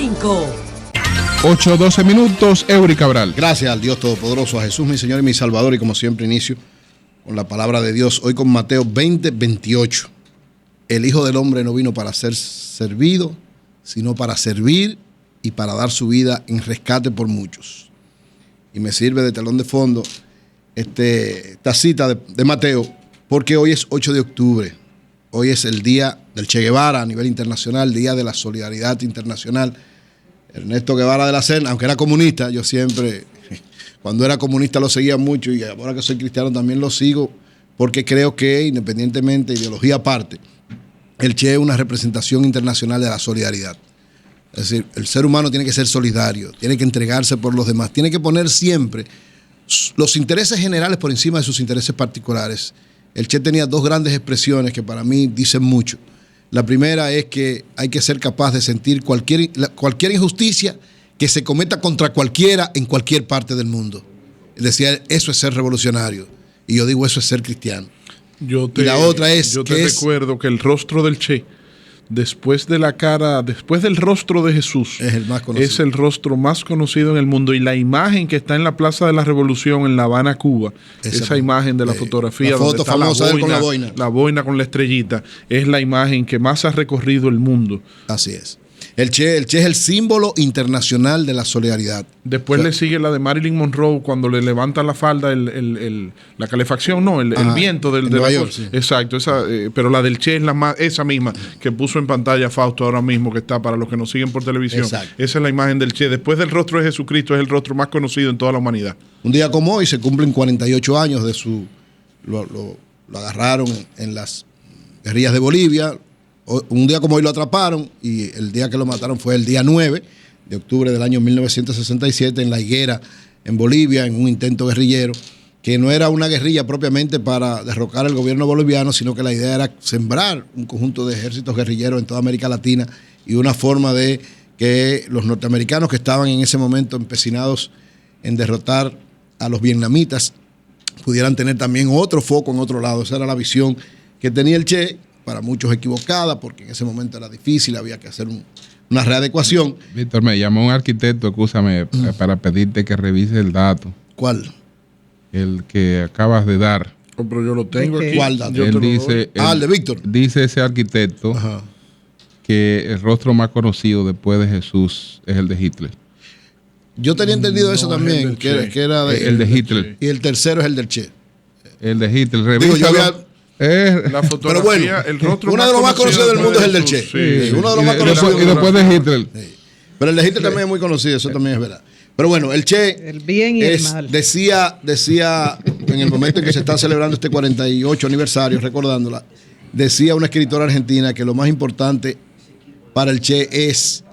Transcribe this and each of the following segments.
5. 8:12 minutos, Eury Cabral. Gracias al Dios Todopoderoso, a Jesús, mi Señor y mi Salvador. Y como siempre inicio con la palabra de Dios. Hoy con Mateo 20:28. El Hijo del Hombre no vino para ser servido, sino para servir y para dar su vida en rescate por muchos. Y me sirve de telón de fondo esta cita de Mateo, porque hoy es 8 de octubre. Hoy es el día del Che Guevara a nivel internacional, día de la solidaridad internacional. Ernesto Guevara de la Serna, aunque era comunista, yo siempre, cuando era comunista lo seguía mucho y ahora que soy cristiano también lo sigo, porque creo que independientemente de ideología aparte, el Che es una representación internacional de la solidaridad. Es decir, el ser humano tiene que ser solidario, tiene que entregarse por los demás, tiene que poner siempre los intereses generales por encima de sus intereses particulares. El Che tenía dos grandes expresiones que para mí dicen mucho. La primera es que hay que ser capaz de sentir cualquier injusticia que se cometa contra cualquiera en cualquier parte del mundo. Es decir, eso es ser revolucionario. Y yo digo, eso es ser cristiano. Y la otra es yo te recuerdo que el rostro del Che, después del rostro de Jesús, es el rostro más conocido en el mundo. Y la imagen que está en la Plaza de la Revolución en La Habana, Cuba, esa imagen de la fotografía, la foto famosa de él con la boina con la estrellita, es la imagen que más ha recorrido el mundo. Así es. El Che es el símbolo internacional de la solidaridad. Después le sigue la de Marilyn Monroe cuando le levanta la falda la calefacción, el viento del Nueva York, sí. Exacto, pero la del Che es esa misma que puso en pantalla Fausto ahora mismo, que está para los que nos siguen por televisión. Exacto. Esa es la imagen del Che. Después del rostro de Jesucristo es el rostro más conocido en toda la humanidad. Un día como hoy se cumplen 48 años de su... Lo agarraron en las guerrillas de Bolivia. Un día como hoy lo atraparon y el día que lo mataron fue el día 9 de octubre del año 1967 en La Higuera, en Bolivia, en un intento guerrillero, que no era una guerrilla propiamente para derrocar al gobierno boliviano, sino que la idea era sembrar un conjunto de ejércitos guerrilleros en toda América Latina y una forma de que los norteamericanos que estaban en ese momento empecinados en derrotar a los vietnamitas pudieran tener también otro foco en otro lado. Esa era la visión que tenía el Che, para muchos equivocada, porque en ese momento era difícil, había que hacer una readecuación. Víctor, me llamó un arquitecto, escúchame, para pedirte que revise el dato. ¿Cuál? El que acabas de dar. Oh, pero yo lo tengo aquí. ¿Cuál dato? Él dice, el de Víctor. Dice ese arquitecto que el rostro más conocido después de Jesús es el de Hitler. Yo tenía entendido eso también, que era el de Hitler. Y el tercero es el del Che. El de Hitler. Digo, yo había... La fotografía, pero bueno, el rostro uno de los más conocidos del mundo es el del Che. Sí. Uno de los más conocidos. Y después de Hitler. Sí. Pero el de Hitler también es muy conocido, eso también es verdad. Pero bueno, el Che el bien y el mal. Decía en el momento en que se está celebrando este 48 aniversario, recordándola, decía una escritora argentina que lo más importante para el Che es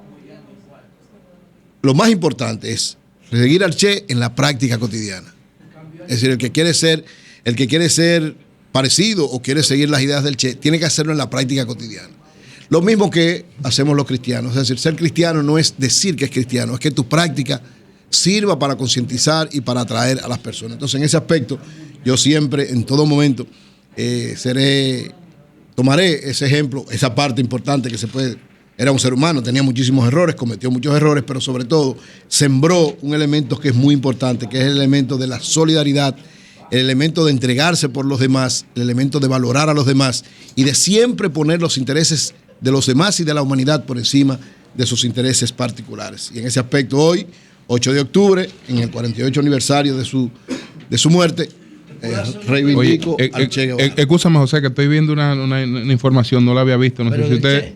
seguir al Che en la práctica cotidiana. Es decir, el que quiere ser parecido o quiere seguir las ideas del Che, tiene que hacerlo en la práctica cotidiana. Lo mismo que hacemos los cristianos. Es decir, ser cristiano no es decir que es cristiano, es que tu práctica sirva para concientizar y para atraer a las personas. Entonces, en ese aspecto, yo siempre, en todo momento, tomaré ese ejemplo, esa parte importante que era un ser humano, tenía muchísimos errores, cometió muchos errores, pero sobre todo sembró un elemento que es muy importante, que es el elemento de la solidaridad, el elemento de entregarse por los demás, el elemento de valorar a los demás y de siempre poner los intereses de los demás y de la humanidad por encima de sus intereses particulares. Y en ese aspecto hoy, 8 de octubre, en el 48 aniversario de su muerte, reivindico al Che Guevara. Escúchame, José, que estoy viendo una información, no la había visto. No sé si usted...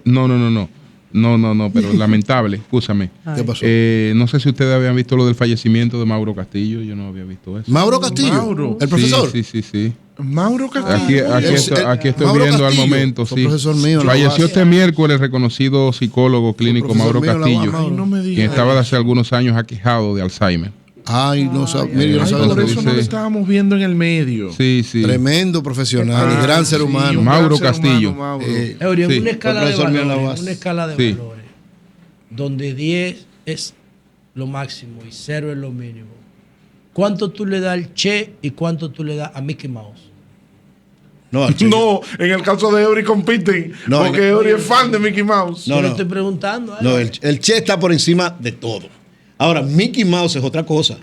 No, pero lamentable, escúchame. ¿Qué pasó? No sé si ustedes habían visto lo del fallecimiento de Mauro Castillo, yo no había visto eso. ¿Mauro Castillo? ¿El profesor? Sí. Mauro Castillo. Aquí estoy Mauro viendo Castillo, al momento, sí. Profesor mío, falleció este miércoles el reconocido psicólogo clínico Mauro Castillo, quien estaba de hace algunos años aquejado de Alzheimer. Ay, no sabía. Por eso no lo estábamos viendo en el medio. Sí. Tremendo profesional y gran ser humano. Mauro Castillo. Una escala de valores, Sí. donde 10 es lo máximo y 0 es lo mínimo. ¿Cuánto tú le das al Che y cuánto tú le das a Mickey Mouse? No, en el caso de Eury compiten. No, porque Eury es fan de Mickey Mouse. Yo le estoy preguntando. No, el Che está por encima de todo. Ahora, Mickey Mouse es otra cosa.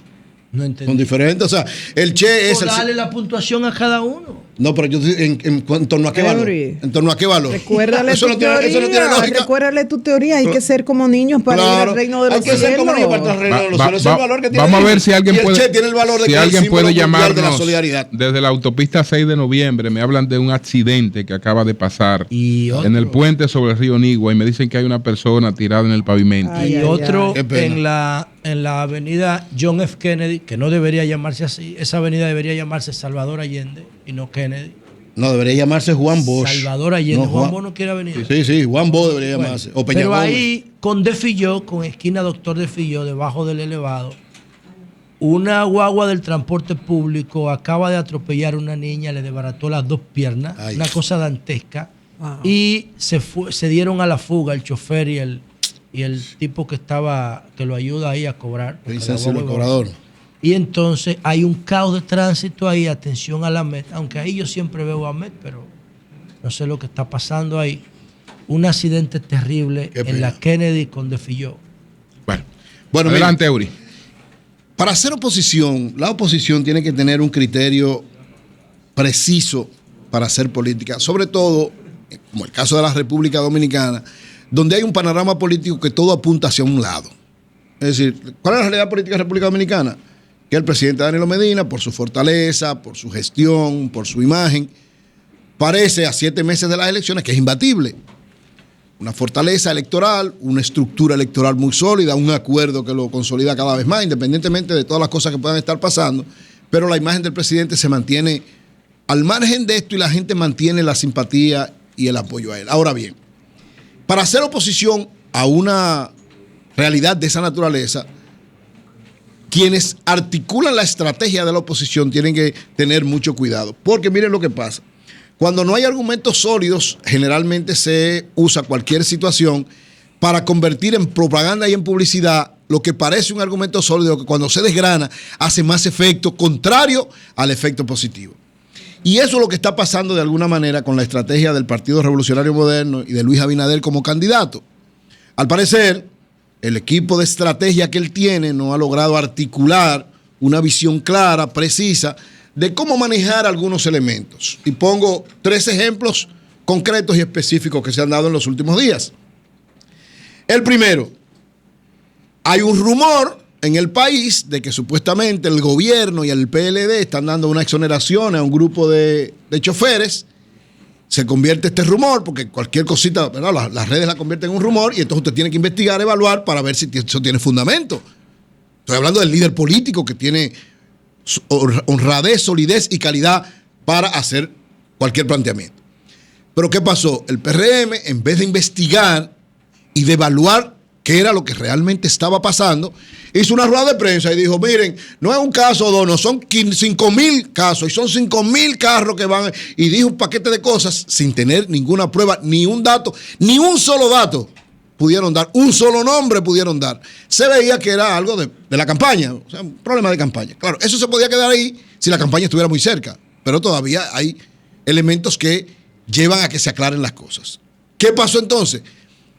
No entendí. Son diferentes. O sea, el Che es el. Darle la puntuación a cada uno. No, pero yo en torno a qué valor. ¿En torno a qué valor? Recuérdale eso, tu no tiene, eso no tiene lógica. Recuérdale tu teoría. Hay que ser como niños para ir al reino de los cielos. Hay que ser como niños para ir al reino de los cielos. Es el valor que tiene. Vamos a ver si alguien puede. Che tiene el valor de si que alguien puede llamarnos de la solidaridad. desde la autopista 6 de noviembre. Me hablan de un accidente que acaba de pasar en el puente sobre el río Nigua y me dicen que hay una persona tirada en el pavimento. En la avenida John F. Kennedy, que no debería llamarse así. Esa avenida debería llamarse Salvador Allende y no Kennedy. No, debería llamarse Juan Bosch. Salvador Allende. No, Juan Bosch no quiere venir. Sí, Juan Bosch debería llamarse. O Peña pero Gómez. ahí, con De Filló, con esquina Doctor De Filló, debajo del elevado, una guagua del transporte público acaba de atropellar a una niña, le desbarató las dos piernas, una cosa dantesca, y se dieron a la fuga el chofer y el tipo que lo ayuda ahí a cobrar. El cobrador. Y entonces hay un caos de tránsito ahí, atención a la MET, aunque ahí yo siempre veo a MET, pero no sé lo que está pasando ahí. Un accidente terrible en la Kennedy con De Filló. Bueno, adelante, Eury. Para hacer oposición, la oposición tiene que tener un criterio preciso para hacer política, sobre todo, como el caso de la República Dominicana, donde hay un panorama político que todo apunta hacia un lado. Es decir, ¿cuál es la realidad política de la República Dominicana? Que el presidente Danilo Medina, por su fortaleza, por su gestión, por su imagen, parece a 7 meses de las elecciones que es imbatible. Una fortaleza electoral, una estructura electoral muy sólida, un acuerdo que lo consolida cada vez más, independientemente de todas las cosas que puedan estar pasando, pero la imagen del presidente se mantiene al margen de esto y la gente mantiene la simpatía y el apoyo a él. Ahora bien, para hacer oposición a una realidad de esa naturaleza, quienes articulan la estrategia de la oposición tienen que tener mucho cuidado, porque miren lo que pasa. Cuando no hay argumentos sólidos, generalmente se usa cualquier situación para convertir en propaganda y en publicidad lo que parece un argumento sólido, que cuando se desgrana hace más efecto contrario al efecto positivo. Y eso es lo que está pasando de alguna manera con la estrategia del Partido Revolucionario Moderno y de Luis Abinader como candidato. Al parecer, el equipo de estrategia que él tiene no ha logrado articular una visión clara, precisa, de cómo manejar algunos elementos. Y pongo 3 ejemplos concretos y específicos que se han dado en los últimos días. El primero, hay un rumor en el país de que supuestamente el gobierno y el PLD están dando una exoneración a un grupo de choferes. Se convierte este rumor, porque cualquier cosita, ¿verdad? Las redes la convierten en un rumor y entonces usted tiene que investigar, evaluar para ver si eso tiene fundamento. Estoy hablando del líder político que tiene honradez, solidez y calidad para hacer cualquier planteamiento. Pero ¿qué pasó? El PRM, en vez de investigar y de evaluar qué era lo que realmente estaba pasando, hizo una rueda de prensa y dijo, miren, no es un caso o dos, no, son 5.000 casos y son 5.000 carros que van, y dijo un paquete de cosas sin tener ninguna prueba, ni un dato, ni un solo dato pudieron dar, un solo nombre pudieron dar. Se veía que era algo de la campaña, o sea, un problema de campaña. Claro, eso se podía quedar ahí si la campaña estuviera muy cerca, pero todavía hay elementos que llevan a que se aclaren las cosas. ¿Qué pasó entonces?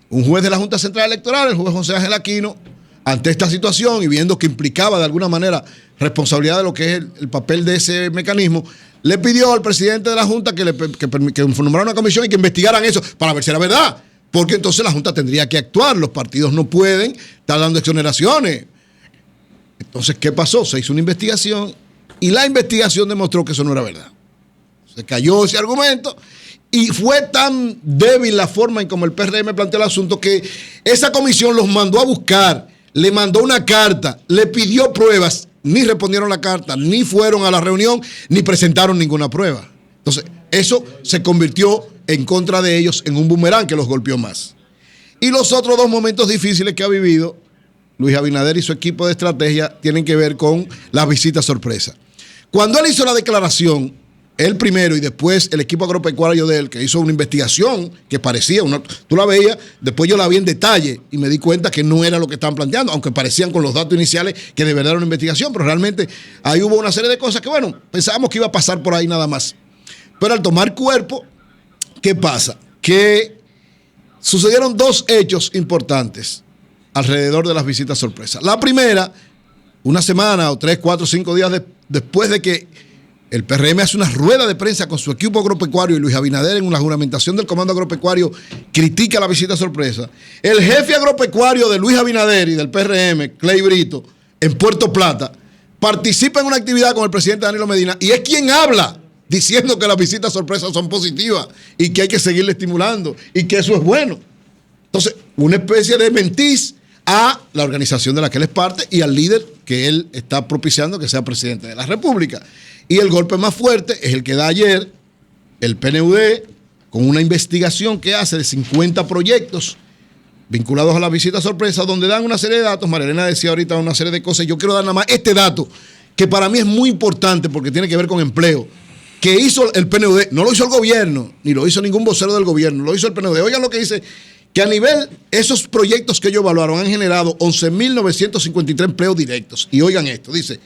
Un juez de la Junta Central Electoral, el juez José Ángel Aquino, ante esta situación y viendo que implicaba de alguna manera responsabilidad de lo que es el papel de ese mecanismo, le pidió al presidente de la Junta que nombrara una comisión y que investigaran eso para ver si era verdad. Porque entonces la Junta tendría que actuar. Los partidos no pueden estar dando exoneraciones. Entonces, ¿qué pasó? Se hizo una investigación y la investigación demostró que eso no era verdad. Se cayó ese argumento y fue tan débil la forma en como el PRM planteó el asunto que esa comisión los mandó a buscar, le mandó una carta, le pidió pruebas, ni respondieron la carta, ni fueron a la reunión, ni presentaron ninguna prueba. Entonces, eso se convirtió en contra de ellos en un boomerang que los golpeó más. Y los otros 2 momentos difíciles que ha vivido Luis Abinader y su equipo de estrategia tienen que ver con la visita sorpresa. Cuando él hizo la declaración, él primero y después el equipo agropecuario de él, que hizo una investigación que parecía, tú la veías, después yo la vi en detalle y me di cuenta que no era lo que estaban planteando, aunque parecían con los datos iniciales que de verdad era una investigación, pero realmente ahí hubo una serie de cosas que, bueno, pensábamos que iba a pasar por ahí nada más. Pero al tomar cuerpo, ¿qué pasa? Que sucedieron dos hechos importantes alrededor de las visitas sorpresa. La primera, una semana o 3, 4, 5 días después de que el PRM hace una rueda de prensa con su equipo agropecuario y Luis Abinader en una juramentación del Comando Agropecuario critica la visita sorpresa, el jefe agropecuario de Luis Abinader y del PRM, Clay Brito, en Puerto Plata, participa en una actividad con el presidente Danilo Medina y es quien habla diciendo que las visitas sorpresas son positivas y que hay que seguirle estimulando y que eso es bueno. Entonces, una especie de mentiz a la organización de la que él es parte y al líder que él está propiciando que sea presidente de la República. Y el golpe más fuerte es el que da ayer el PNUD con una investigación que hace de 50 proyectos vinculados a la visita sorpresa, donde dan una serie de datos. María Elena decía ahorita una serie de cosas. Yo quiero dar nada más este dato, que para mí es muy importante porque tiene que ver con empleo, que hizo el PNUD. No lo hizo el gobierno, ni lo hizo ningún vocero del gobierno, lo hizo el PNUD. Oigan lo que dice, que a nivel, esos proyectos que ellos evaluaron han generado 11.953 empleos directos. Y oigan esto, dice,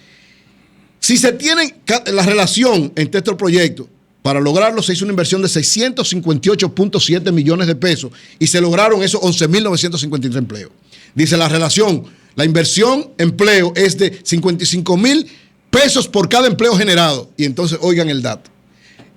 si se tiene la relación entre estos proyectos, para lograrlo se hizo una inversión de 658.7 millones de pesos y se lograron esos 11.953 empleos. Dice la relación, la inversión empleo es de 55.000 pesos por cada empleo generado. Y entonces oigan el dato.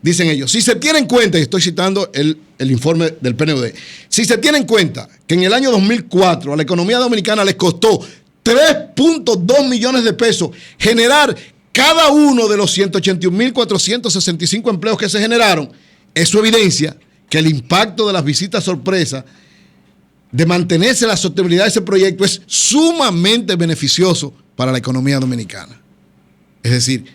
Dicen ellos, si se tiene en cuenta, y estoy citando el informe del PNUD, si se tiene en cuenta que en el año 2004 a la economía dominicana les costó 3.2 millones de pesos generar cada uno de los 181.465 empleos que se generaron, eso evidencia que el impacto de las visitas sorpresa, de mantenerse la sostenibilidad de ese proyecto, es sumamente beneficioso para la economía dominicana. Es decir,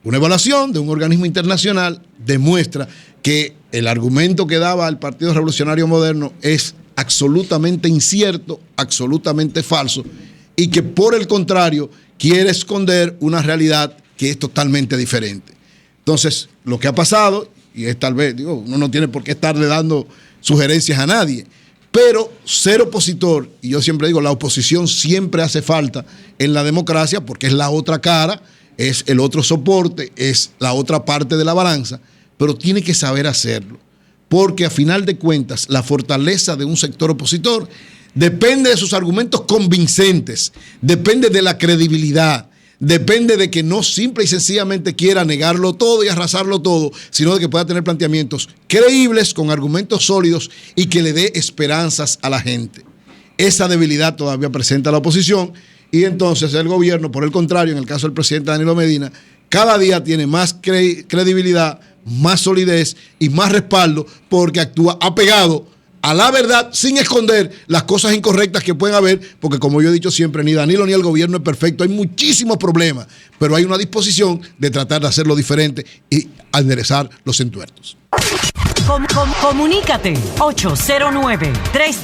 una evaluación de un organismo internacional demuestra que el argumento que daba el Partido Revolucionario Moderno es absolutamente incierto, absolutamente falso, y que por el contrario quiere esconder una realidad que es totalmente diferente. Entonces, lo que ha pasado, y es tal vez, digo, uno no tiene por qué estarle dando sugerencias a nadie, pero ser opositor, y yo siempre digo, la oposición siempre hace falta en la democracia porque es la otra cara, es el otro soporte, es la otra parte de la balanza, pero tiene que saber hacerlo, porque a final de cuentas la fortaleza de un sector opositor depende de sus argumentos convincentes, depende de la credibilidad, depende de que no simple y sencillamente quiera negarlo todo y arrasarlo todo, sino de que pueda tener planteamientos creíbles, con argumentos sólidos y que le dé esperanzas a la gente. Esa debilidad todavía presenta la oposición y entonces el gobierno, por el contrario, en el caso del presidente Danilo Medina, cada día tiene más credibilidad, más solidez y más respaldo porque actúa apegado a la verdad sin esconder las cosas incorrectas que pueden haber, porque como yo he dicho siempre, ni Danilo ni el gobierno es perfecto, hay muchísimos problemas, pero hay una disposición de tratar de hacerlo diferente y enderezar los entuertos. Comunícate 809-3